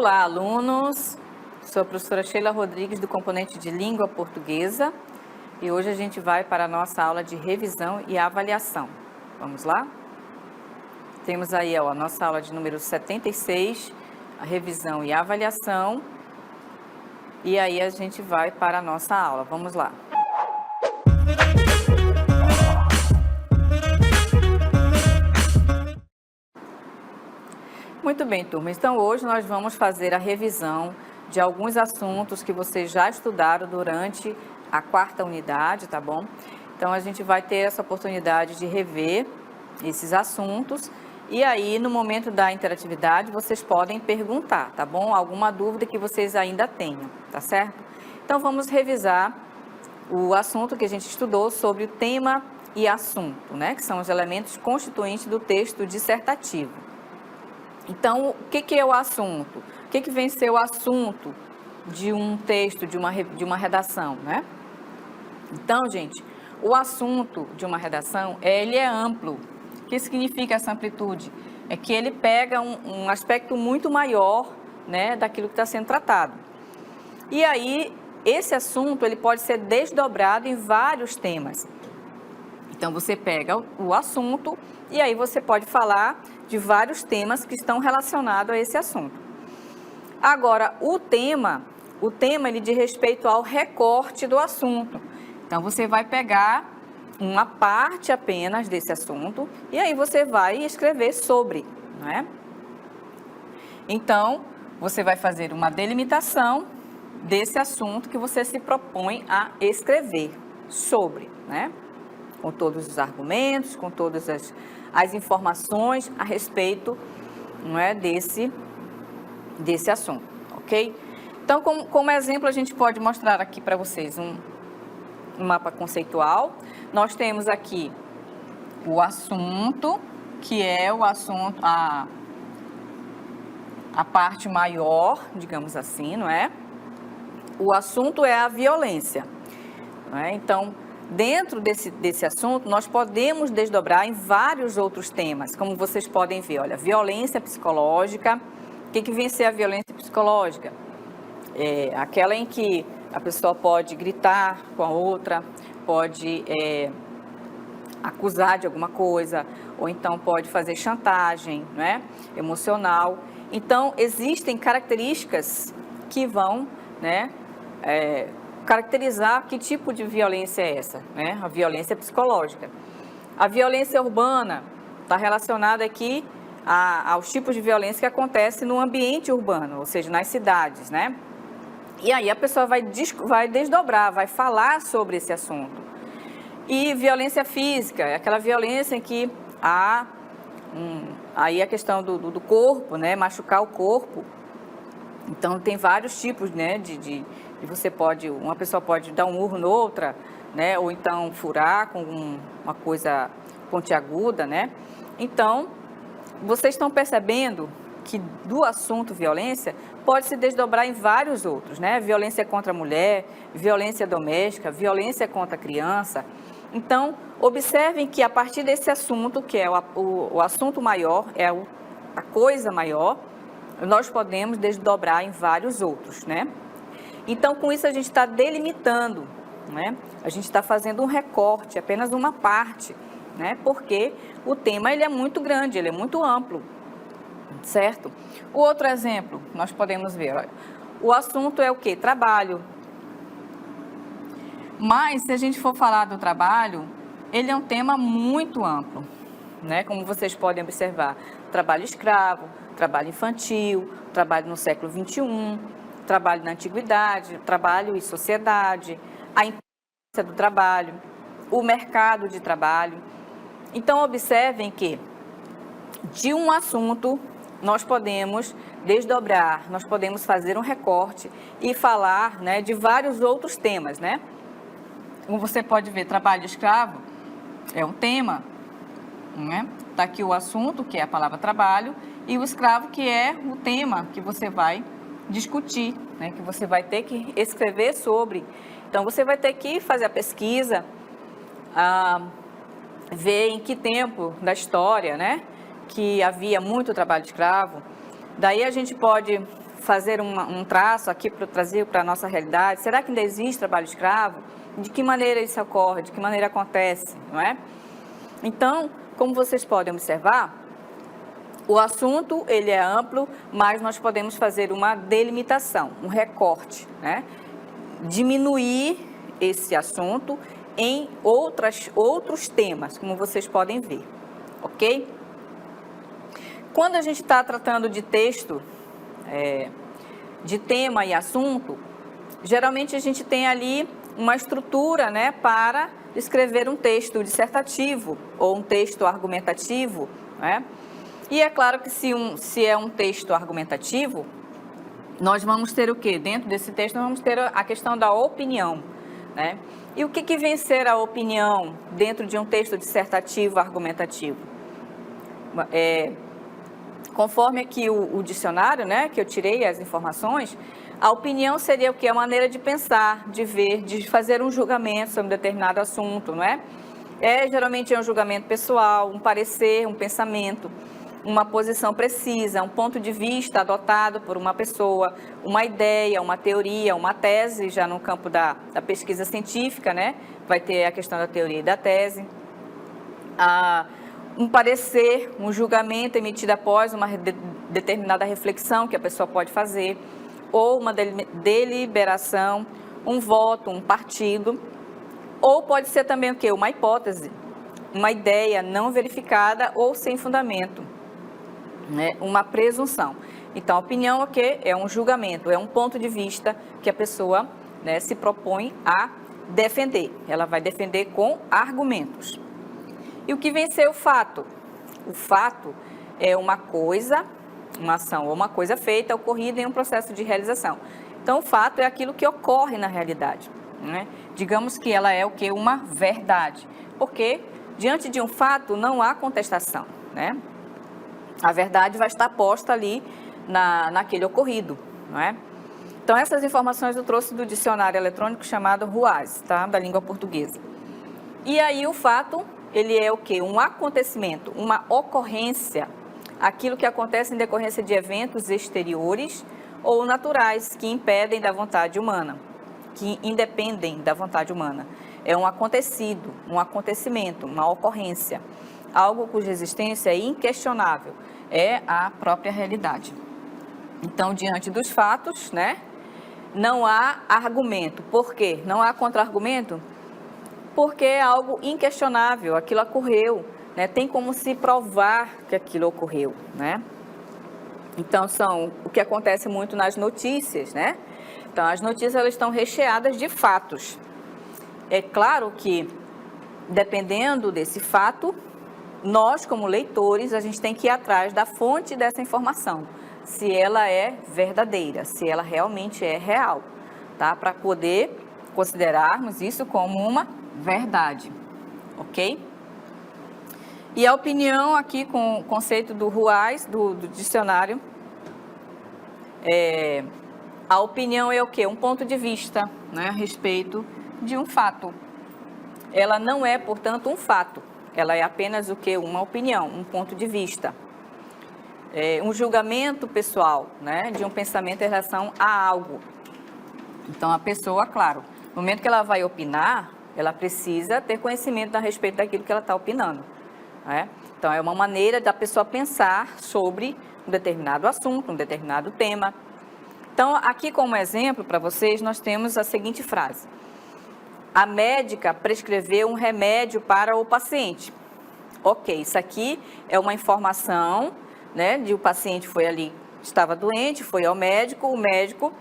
Olá, alunos! Sou a professora Sheila Rodrigues, do componente de Língua Portuguesa, e hoje a gente vai para a nossa aula de revisão e avaliação. Vamos lá? Temos aí a nossa aula de número 76, a revisão e avaliação, e aí a gente vai para a nossa aula. Vamos lá! Muito bem, turma. Então, hoje nós vamos fazer a revisão de alguns assuntos que vocês já estudaram durante a quarta unidade, tá bom? Então, a gente vai ter essa oportunidade de rever esses assuntos e aí, no momento da interatividade, vocês podem perguntar, tá bom? Alguma dúvida que vocês ainda tenham, tá certo? Então, vamos revisar o assunto que a gente estudou sobre o tema e assunto, né? Que são os elementos constituintes do texto dissertativo. Então, o que é o assunto? O que vem ser o assunto de um texto, de uma redação, né? Então, gente, o assunto de uma redação, ele é amplo. O que significa essa amplitude? É que ele pega um aspecto muito maior, né, daquilo que está sendo tratado. E aí, esse assunto, ele pode ser desdobrado em vários temas. Então, você pega o assunto e aí você pode falar de vários temas que estão relacionados a esse assunto. Agora, o tema ele diz respeito ao recorte do assunto. Então, você vai pegar uma parte apenas desse assunto e aí você vai escrever sobre, né? Então, você vai fazer uma delimitação desse assunto que você se propõe a escrever sobre, né? Com todos os argumentos, com todas as informações a respeito, não é, desse assunto, ok? Então, como exemplo, a gente pode mostrar aqui para vocês um mapa conceitual. Nós temos aqui o assunto, que é o assunto, a parte maior, digamos assim, não é? O assunto é a violência, não é? Então, dentro desse assunto, nós podemos desdobrar em vários outros temas, como vocês podem ver. Olha, violência psicológica. O que vem ser a violência psicológica? É aquela em que a pessoa pode gritar com a outra, pode acusar de alguma coisa, ou então pode fazer chantagem, né, emocional. Então, existem características que vão, né, caracterizar que tipo de violência é essa, né? A violência psicológica. A violência urbana está relacionada aqui aos tipos de violência que acontecem no ambiente urbano, ou seja, nas cidades, né? E aí a pessoa vai desdobrar, vai falar sobre esse assunto. E violência física, é aquela violência em que há aí a questão do corpo, né? Machucar o corpo. Então, tem vários tipos, né, uma pessoa pode dar um murro noutra, né, ou então furar com uma coisa pontiaguda, né. Então, vocês estão percebendo que do assunto violência pode se desdobrar em vários outros, né, violência contra a mulher, violência doméstica, violência contra a criança. Então, observem que a partir desse assunto, que é o assunto maior, é a coisa maior, nós podemos desdobrar em vários outros, né? Então, com isso a gente está delimitando, né? A gente está fazendo um recorte, apenas uma parte, né? Porque o tema ele é muito grande, ele é muito amplo, certo? O outro exemplo, nós podemos ver, olha, o assunto é o quê? Trabalho. Mas, se a gente for falar do trabalho, ele é um tema muito amplo, né? Como vocês podem observar, trabalho escravo, trabalho infantil, trabalho no século XXI, trabalho na antiguidade, trabalho e sociedade, a importância do trabalho, o mercado de trabalho. Então, observem que de um assunto nós podemos desdobrar, nós podemos fazer um recorte e falar, né, de vários outros temas, né? Como você pode ver, trabalho escravo é um tema, né? Está aqui o assunto, que é a palavra trabalho, e o escravo, que é o tema que você vai discutir, né? Que você vai ter que escrever sobre. Então, você vai ter que fazer a pesquisa, ver em que tempo da história, né, que havia muito trabalho escravo. Daí a gente pode fazer um traço aqui para trazer para a nossa realidade. Será que ainda existe trabalho escravo? De que maneira isso ocorre? De que maneira acontece? Não é? Então, como vocês podem observar, o assunto ele é amplo, mas nós podemos fazer uma delimitação, um recorte, né? Diminuir esse assunto em outros temas, como vocês podem ver, ok? Quando a gente está tratando de texto, de tema e assunto, geralmente a gente tem ali uma estrutura, né, para escrever um texto dissertativo ou um texto argumentativo, né? E é claro que se é um texto argumentativo, nós vamos ter o quê? Dentro desse texto, nós vamos ter a questão da opinião, né? E o que vem ser a opinião dentro de um texto dissertativo argumentativo? Conforme aqui o dicionário, né, que eu tirei as informações, a opinião seria o quê? A maneira de pensar, de ver, de fazer um julgamento sobre um determinado assunto, não é? Geralmente é um julgamento pessoal, um parecer, um pensamento, uma posição precisa, um ponto de vista adotado por uma pessoa, uma ideia, uma teoria, uma tese, já no campo da pesquisa científica, né? Vai ter a questão da teoria e da tese. Um parecer, um julgamento emitido após uma determinada reflexão que a pessoa pode fazer, ou uma deliberação, um voto, um partido, ou pode ser também o quê? Uma hipótese, uma ideia não verificada ou sem fundamento, né? Uma presunção. Então, a opinião é um julgamento, é um ponto de vista que a pessoa, né, se propõe a defender. Ela vai defender com argumentos. E o que vem ser o fato? O fato é uma coisa, uma ação ou uma coisa feita, ocorrida em um processo de realização. Então, o fato é aquilo que ocorre na realidade, né? Digamos que ela é o quê? Uma verdade. Porque diante de um fato não há contestação, né? A verdade vai estar posta ali naquele ocorrido, não é? Então, essas informações eu trouxe do dicionário eletrônico chamado RUAS, tá? Da língua portuguesa. E aí o fato, ele é o quê? Um acontecimento, uma ocorrência, aquilo que acontece em decorrência de eventos exteriores ou naturais que impedem da vontade humana, que independem da vontade humana. É um acontecido, um acontecimento, uma ocorrência, algo cuja existência é inquestionável, é a própria realidade. Então, diante dos fatos, né, não há argumento. Por quê? Não há contra-argumento? Porque é algo inquestionável, aquilo ocorreu, né? Tem como se provar que aquilo ocorreu, né? Então, são o que acontece muito nas notícias, né? Então, as notícias elas estão recheadas de fatos. É claro que, dependendo desse fato, nós, como leitores, a gente tem que ir atrás da fonte dessa informação, se ela é verdadeira, se ela realmente é real, tá? Para poder considerarmos isso como uma verdade, ok? E a opinião aqui com o conceito do RUAS, do dicionário, a opinião é o quê? Um ponto de vista, né, a respeito de um fato. Ela não é, portanto, um fato. Ela é apenas o quê? Uma opinião, um ponto de vista. Um julgamento pessoal, né, de um pensamento em relação a algo. Então, a pessoa, claro, no momento que ela vai opinar, ela precisa ter conhecimento a respeito daquilo que ela está opinando, né? Então, é uma maneira da pessoa pensar sobre um determinado assunto, um determinado tema. Então, aqui como exemplo para vocês, nós temos a seguinte frase. A médica prescreveu um remédio para o paciente. Ok, isso aqui é uma informação, né, de o paciente foi ali, estava doente, foi ao médico, o médico,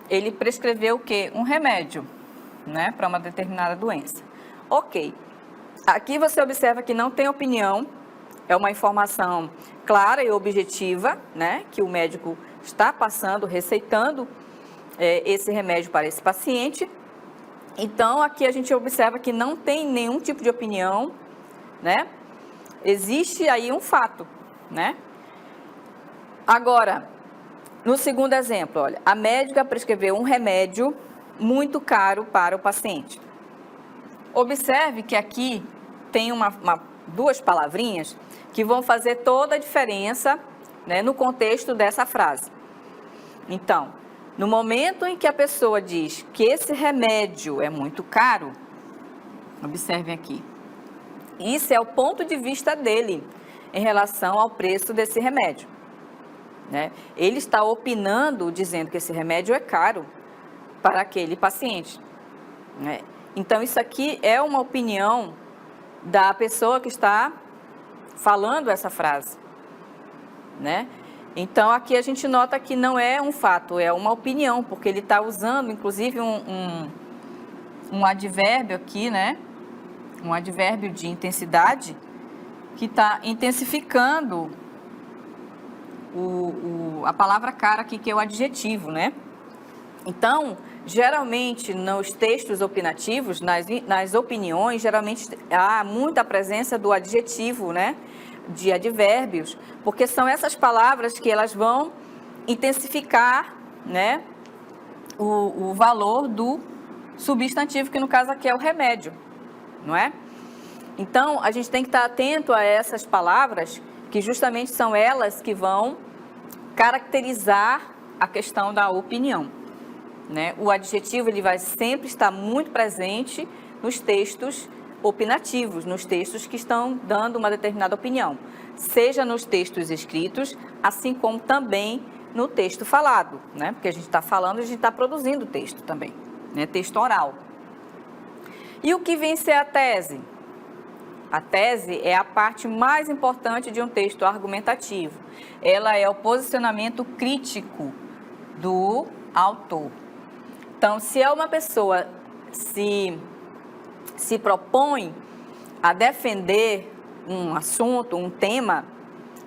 ele prescreveu o quê? Um remédio, né, para uma determinada doença. Ok, aqui você observa que não tem opinião, é uma informação clara e objetiva, né, que o médico está passando, receitando esse remédio para esse paciente. Então, aqui a gente observa que não tem nenhum tipo de opinião, né? Existe aí um fato, né? Agora, no segundo exemplo, olha, a médica prescreveu um remédio muito caro para o paciente. Observe que aqui tem duas palavrinhas que vão fazer toda a diferença, né, no contexto dessa frase. Então, no momento em que a pessoa diz que esse remédio é muito caro, observem aqui, isso é o ponto de vista dele em relação ao preço desse remédio, né? Ele está opinando, dizendo que esse remédio é caro para aquele paciente, né? Então, isso aqui é uma opinião da pessoa que está falando essa frase, né? Então, aqui a gente nota que não é um fato, é uma opinião, porque ele está usando, inclusive, um advérbio aqui, né? Um advérbio de intensidade que está intensificando a palavra cara aqui, que é o adjetivo, né? Então, geralmente, nos textos opinativos, nas opiniões, geralmente há muita presença do adjetivo, né? De advérbios, porque são essas palavras que elas vão intensificar, né? O valor do substantivo, que no caso aqui é o remédio, não é? Então, a gente tem que estar atento a essas palavras, que justamente são elas que vão caracterizar a questão da opinião, né? O adjetivo ele vai sempre estar muito presente nos textos opinativos, nos textos que estão dando uma determinada opinião, seja nos textos escritos, assim como também no texto falado, né? Porque a gente está falando, a gente está produzindo texto também, né? Texto oral. E o que vem ser a tese? A tese é a parte mais importante de um texto argumentativo. Ela é o posicionamento crítico do autor. Então, se é uma pessoa se propõe a defender um assunto, um tema,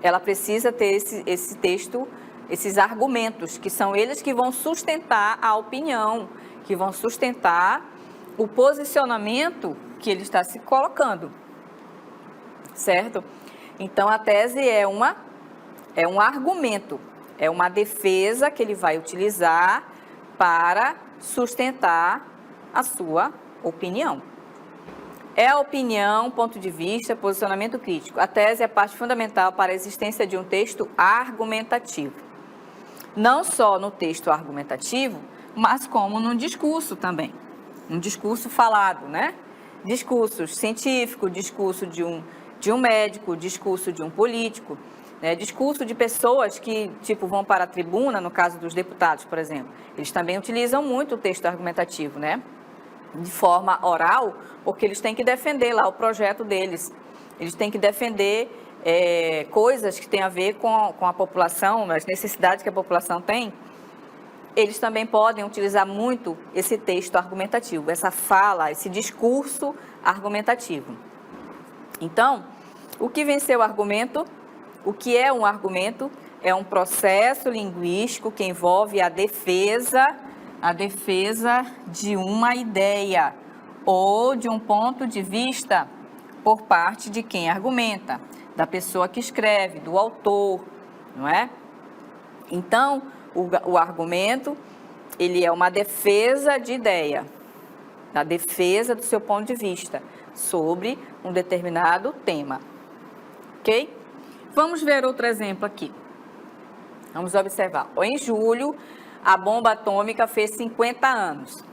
ela precisa ter esse texto, esses argumentos, que são eles que vão sustentar a opinião, que vão sustentar o posicionamento que ele está se colocando, certo? Então, a tese é um argumento, é uma defesa que ele vai utilizar para sustentar a sua opinião. É a opinião, ponto de vista, posicionamento crítico. A tese é a parte fundamental para a existência de um texto argumentativo. Não só no texto argumentativo, mas como no discurso também. Um discurso falado, né? Discurso científico, discurso de um médico, discurso de um político, né? Discurso de pessoas que, vão para a tribuna, no caso dos deputados, por exemplo. Eles também utilizam muito o texto argumentativo, né? De forma oral, porque eles têm que defender lá o projeto deles. Eles têm que defender coisas que têm a ver com a população, as necessidades que a população tem. Eles também podem utilizar muito esse texto argumentativo, essa fala, esse discurso argumentativo. Então, o que vem ser o argumento? O que é um argumento? É um processo linguístico que envolve a defesa de uma ideia ou de um ponto de vista por parte de quem argumenta, da pessoa que escreve, do autor, não é? Então, o argumento, ele é uma defesa de ideia, a defesa do seu ponto de vista sobre um determinado tema, ok? Vamos ver outro exemplo aqui. Vamos observar. Em julho, a bomba atômica fez 50 anos.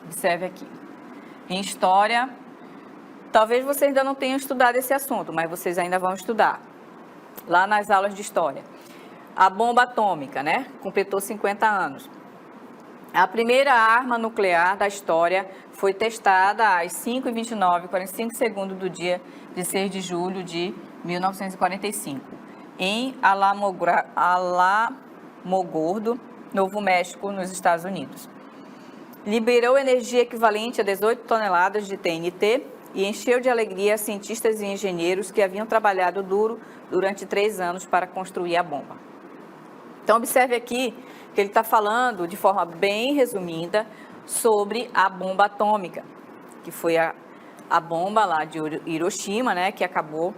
Observe aqui. Em história, talvez vocês ainda não tenham estudado esse assunto, mas vocês ainda vão estudar lá nas aulas de história. A bomba atômica, né? Completou 50 anos. A primeira arma nuclear da história foi testada às 5h29:45 segundos do dia de 6 de julho de 1945, em Alamogordo, Novo México, nos Estados Unidos. Liberou energia equivalente a 18 toneladas de TNT e encheu de alegria cientistas e engenheiros que haviam trabalhado duro durante 3 anos para construir a bomba. Então, observe aqui que ele está falando de forma bem resumida sobre a bomba atômica, que foi a bomba lá de Hiroshima, né, que acabou,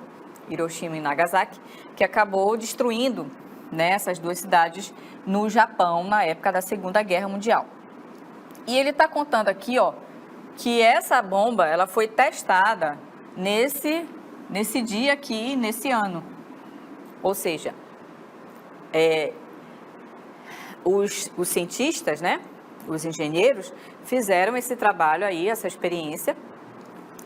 Hiroshima e Nagasaki, que acabou destruindo, né, essas duas cidades no Japão na época da Segunda Guerra Mundial. E ele está contando aqui, ó, que essa bomba ela foi testada nesse dia aqui, nesse ano. Ou seja, os cientistas, né, os engenheiros, fizeram esse trabalho aí, essa experiência,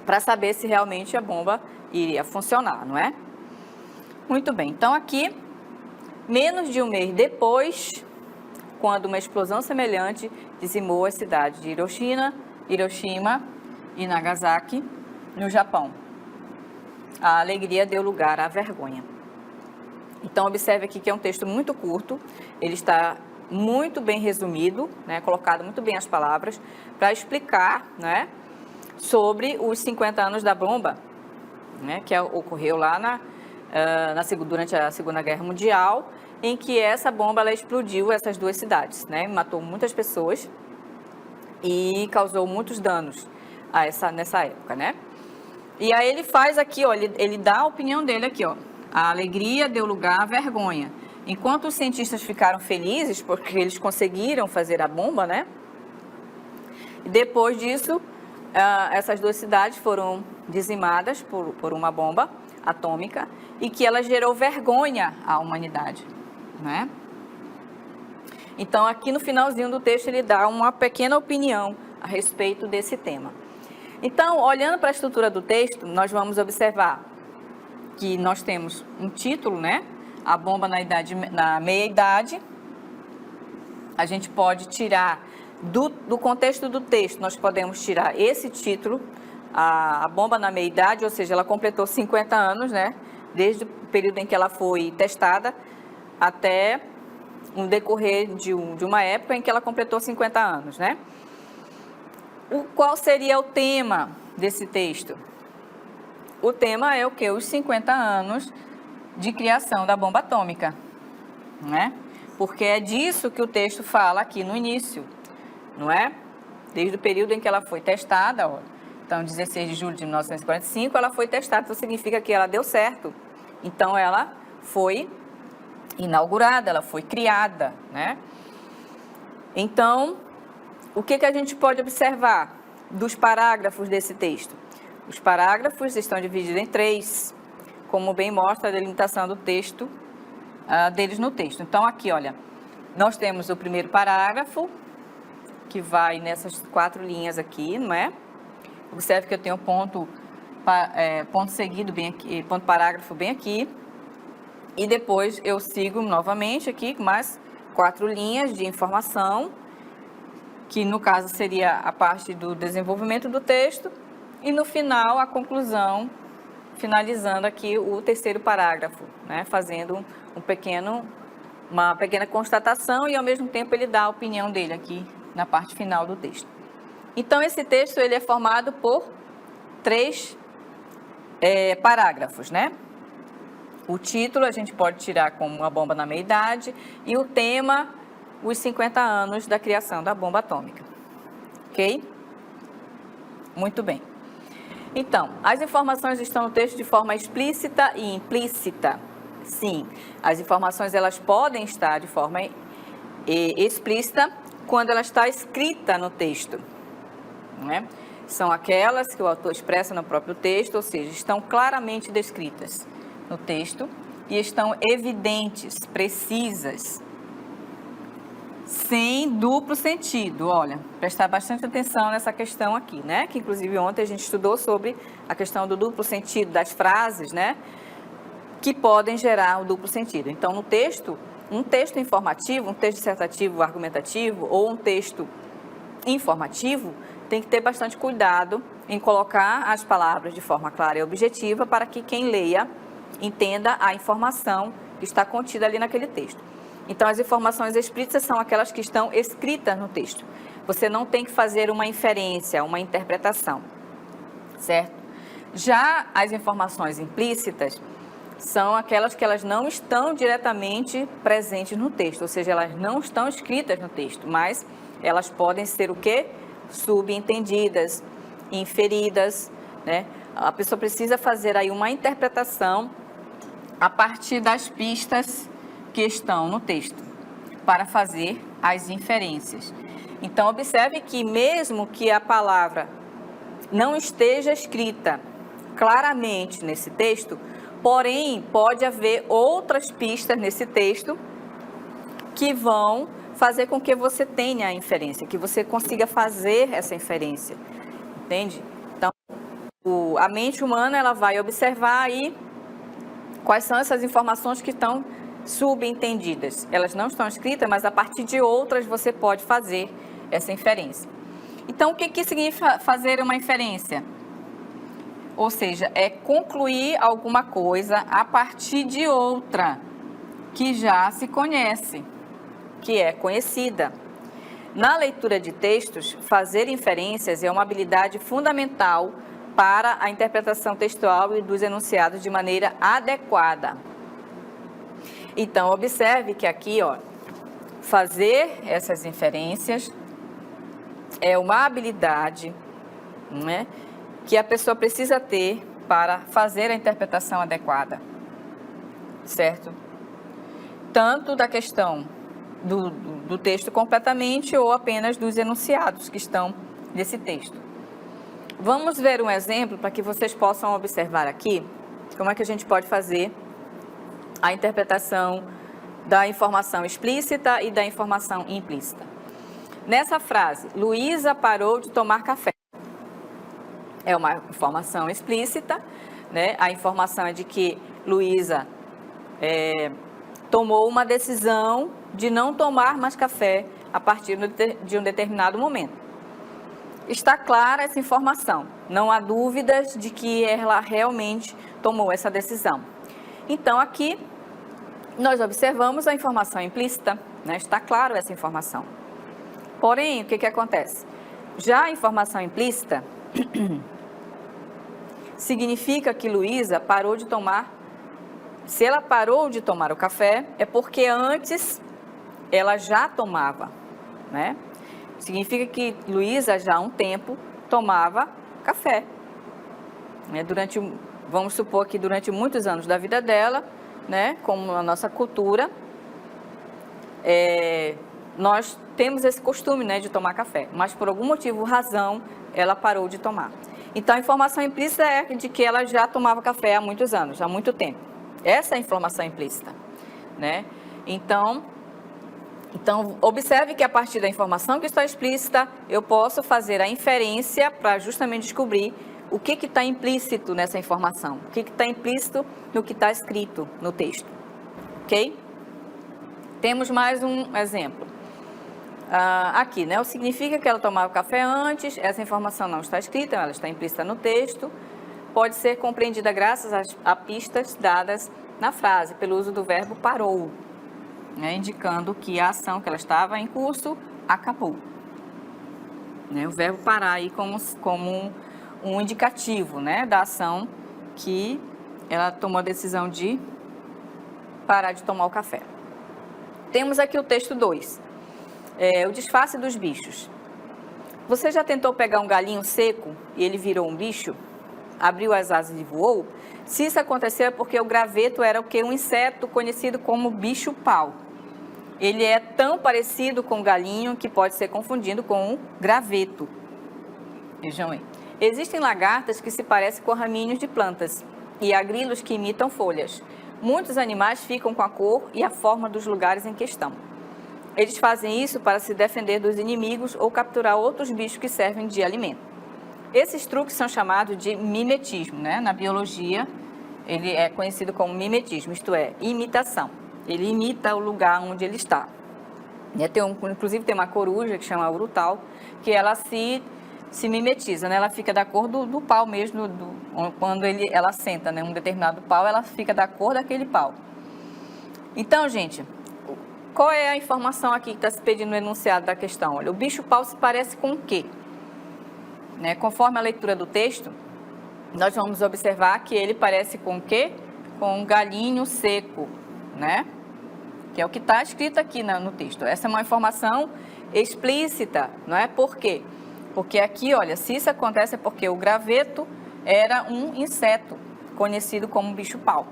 para saber se realmente a bomba iria funcionar, não é? Muito bem, então aqui, menos de um mês depois, quando uma explosão semelhante dizimou as cidades de Hiroshima e Nagasaki, no Japão. A alegria deu lugar à vergonha. Então, observe aqui que é um texto muito curto, ele está muito bem resumido, né, colocado muito bem as palavras, para explicar, né, sobre os 50 anos da bomba, né, que ocorreu lá durante a Segunda Guerra Mundial, em que essa bomba ela explodiu essas duas cidades, né, matou muitas pessoas e causou muitos danos nessa época, né? E aí ele faz aqui, ó, ele dá a opinião dele aqui, ó. A alegria deu lugar à vergonha. Enquanto os cientistas ficaram felizes porque eles conseguiram fazer a bomba, né? E depois disso, essas duas cidades foram dizimadas por uma bomba atômica e que ela gerou vergonha à humanidade, né? Então, aqui no finalzinho do texto, ele dá uma pequena opinião a respeito desse tema. Então, olhando para a estrutura do texto, nós vamos observar que nós temos um título, né? A bomba na meia-idade. A gente pode tirar do contexto do texto, nós podemos tirar esse título, a bomba na meia-idade, ou seja, ela completou 50 anos, né? Desde o período em que ela foi testada até um decorrer de uma época em que ela completou 50 anos, né? Qual seria o tema desse texto? O tema é o quê? Os 50 anos de criação da bomba atômica, né? Porque é disso que o texto fala aqui no início, não é? Desde o período em que ela foi testada, ó. Então, 16 de julho de 1945, ela foi testada, então significa que ela deu certo. Então, ela foi inaugurada, ela foi criada, né? Então, o que a gente pode observar dos parágrafos desse texto? Os parágrafos estão divididos em 3, como bem mostra a delimitação do texto, deles no texto. Então, aqui, olha, nós temos o primeiro parágrafo, que vai nessas 4 linhas aqui, não é? Observe que eu tenho ponto seguido bem aqui, ponto parágrafo bem aqui, e depois eu sigo novamente aqui com mais 4 linhas de informação, que no caso seria a parte do desenvolvimento do texto, e no final a conclusão, finalizando aqui o terceiro parágrafo, né, fazendo uma pequena constatação e ao mesmo tempo ele dá a opinião dele aqui na parte final do texto. Então esse texto ele é formado por 3 parágrafos, né? O título a gente pode tirar como uma bomba na meia-idade e o tema, os 50 anos da criação da bomba atômica. Ok? Muito bem. Então, as informações estão no texto de forma explícita e implícita. Sim, as informações elas podem estar de forma explícita quando ela está escrita no texto, né? São aquelas que o autor expressa no próprio texto, ou seja, estão claramente descritas no texto e estão evidentes, precisas, sem duplo sentido. Olha, prestar bastante atenção nessa questão aqui, né? Que inclusive ontem a gente estudou sobre a questão do duplo sentido das frases, né? Que podem gerar o duplo sentido. Então, no texto, um texto informativo, um texto dissertativo, argumentativo ou um texto informativo, tem que ter bastante cuidado em colocar as palavras de forma clara e objetiva para que quem leia entenda a informação que está contida ali naquele texto. Então, as informações explícitas são aquelas que estão escritas no texto. Você não tem que fazer uma inferência, uma interpretação, certo? Já as informações implícitas são aquelas que elas não estão diretamente presentes no texto, ou seja, elas não estão escritas no texto, mas elas podem ser o quê? Subentendidas, inferidas, né? A pessoa precisa fazer aí uma interpretação a partir das pistas que estão no texto, para fazer as inferências. Então, observe que mesmo que a palavra não esteja escrita claramente nesse texto, porém, pode haver outras pistas nesse texto que vão fazer com que você tenha a inferência, que você consiga fazer essa inferência, entende? Então, a mente humana, ela vai observar aí quais são essas informações que estão subentendidas. Elas não estão escritas, mas a partir de outras você pode fazer essa inferência. Então, o que significa fazer uma inferência? Ou seja, é concluir alguma coisa a partir de outra que já se conhece, que é conhecida. Na leitura de textos, fazer inferências é uma habilidade fundamental para a interpretação textual e dos enunciados de maneira adequada. Então, observe que aqui, ó, fazer essas inferências é uma habilidade, né, que a pessoa precisa ter para fazer a interpretação adequada, certo? Tanto da questão do texto completamente ou apenas dos enunciados que estão nesse texto. Vamos ver um exemplo para que vocês possam observar aqui como é que a gente pode fazer a interpretação da informação explícita e da informação implícita. Nessa frase, Luísa parou de tomar café. É uma informação explícita, né? A informação é de que Luísa tomou uma decisão de não tomar mais café a partir de um determinado momento. Está clara essa informação, não há dúvidas de que ela realmente tomou essa decisão. Então, aqui, nós observamos a informação implícita, né? Está claro essa informação. Porém, o que acontece? Já a informação implícita significa que Luísa parou de tomar. Se ela parou de tomar o café, é porque antes ela já tomava, né? Significa que Luísa já há um tempo tomava café. Né? Vamos supor que durante muitos anos da vida dela, né, como a nossa cultura, nós temos esse costume, né, de tomar café, mas por algum motivo, razão, ela parou de tomar. Então, a informação implícita é de que ela já tomava café há muitos anos, há muito tempo. Essa é a informação implícita, né? Então, observe que a partir da informação que está explícita, eu posso fazer a inferência para justamente descobrir o que está implícito nessa informação, o que está implícito no que está escrito no texto, ok? Temos mais um exemplo. Aqui, né? O significa que ela tomava café antes, essa informação não está escrita, ela está implícita no texto, pode ser compreendida graças a pistas dadas na frase, pelo uso do verbo parou, né? Indicando que a ação que ela estava em curso acabou. Né? O verbo parar aí como um indicativo, né, da ação que ela tomou a decisão de parar de tomar o café. Temos aqui o texto 2, o disfarce dos bichos. Você já tentou pegar um galinho seco e ele virou um bicho? Abriu as asas e voou? Se isso aconteceu é porque o graveto era o quê? Um inseto conhecido como bicho-pau. Ele é tão parecido com o galinho que pode ser confundido com o graveto. Vejam aí. Existem lagartas que se parecem com raminhos de plantas e há grilos que imitam folhas. Muitos animais ficam com a cor e a forma dos lugares em questão. Eles fazem isso para se defender dos inimigos ou capturar outros bichos que servem de alimento. Esses truques são chamados de mimetismo, né? Na biologia, ele é conhecido como mimetismo, isto é, imitação. Ele imita o lugar onde ele está. Inclusive tem uma coruja que chama urutau, que ela se mimetiza, né? Ela fica da cor do pau mesmo, quando ela senta, né? Um determinado pau, ela fica da cor daquele pau. Então, gente, qual é a informação aqui que está se pedindo no enunciado da questão? Olha, o bicho-pau se parece com o quê? Né? Conforme a leitura do texto, nós vamos observar que ele parece com o quê? Com um galinho seco, né? Que é o que está escrito aqui no texto. Essa é uma informação explícita, não é? Por quê? Porque aqui, olha, se isso acontece é porque o graveto era um inseto conhecido como bicho-pau.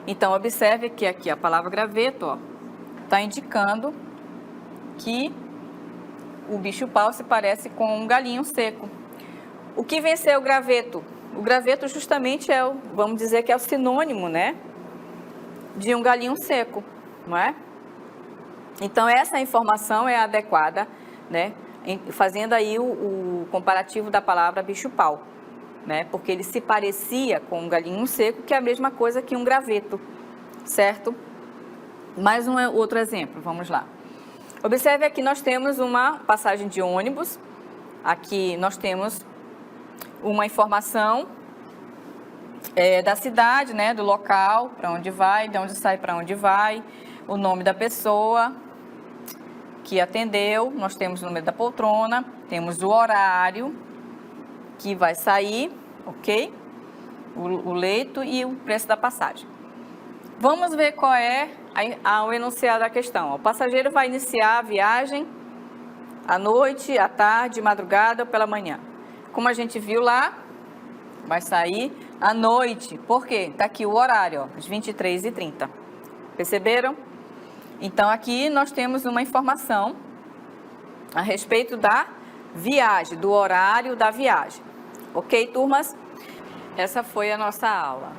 Então, observe que aqui a palavra graveto está indicando que o bicho-pau se parece com um galinho seco. O que vem ser o graveto? O graveto justamente vamos dizer que é o sinônimo, né, de um galinho seco, não é? Então, essa informação é adequada, né? Fazendo aí o comparativo da palavra bicho-pau, né? Porque ele se parecia com um galinho seco, que é a mesma coisa que um graveto, certo? Mais um outro exemplo, vamos lá. Observe aqui, nós temos uma passagem de ônibus. Aqui nós temos uma informação da cidade, né? Do local, para onde vai, de onde sai para onde vai, o nome da pessoa que atendeu, nós temos o número da poltrona, temos o horário que vai sair, ok? O leito e o preço da passagem. Vamos ver qual é o enunciado da questão. O passageiro vai iniciar a viagem à noite, à tarde, madrugada ou pela manhã. Como a gente viu lá, vai sair à noite. Por quê? Está aqui o horário, ó, às 23h30. Perceberam? Então, aqui nós temos uma informação a respeito da viagem, do horário da viagem. Ok, turmas? Essa foi a nossa aula.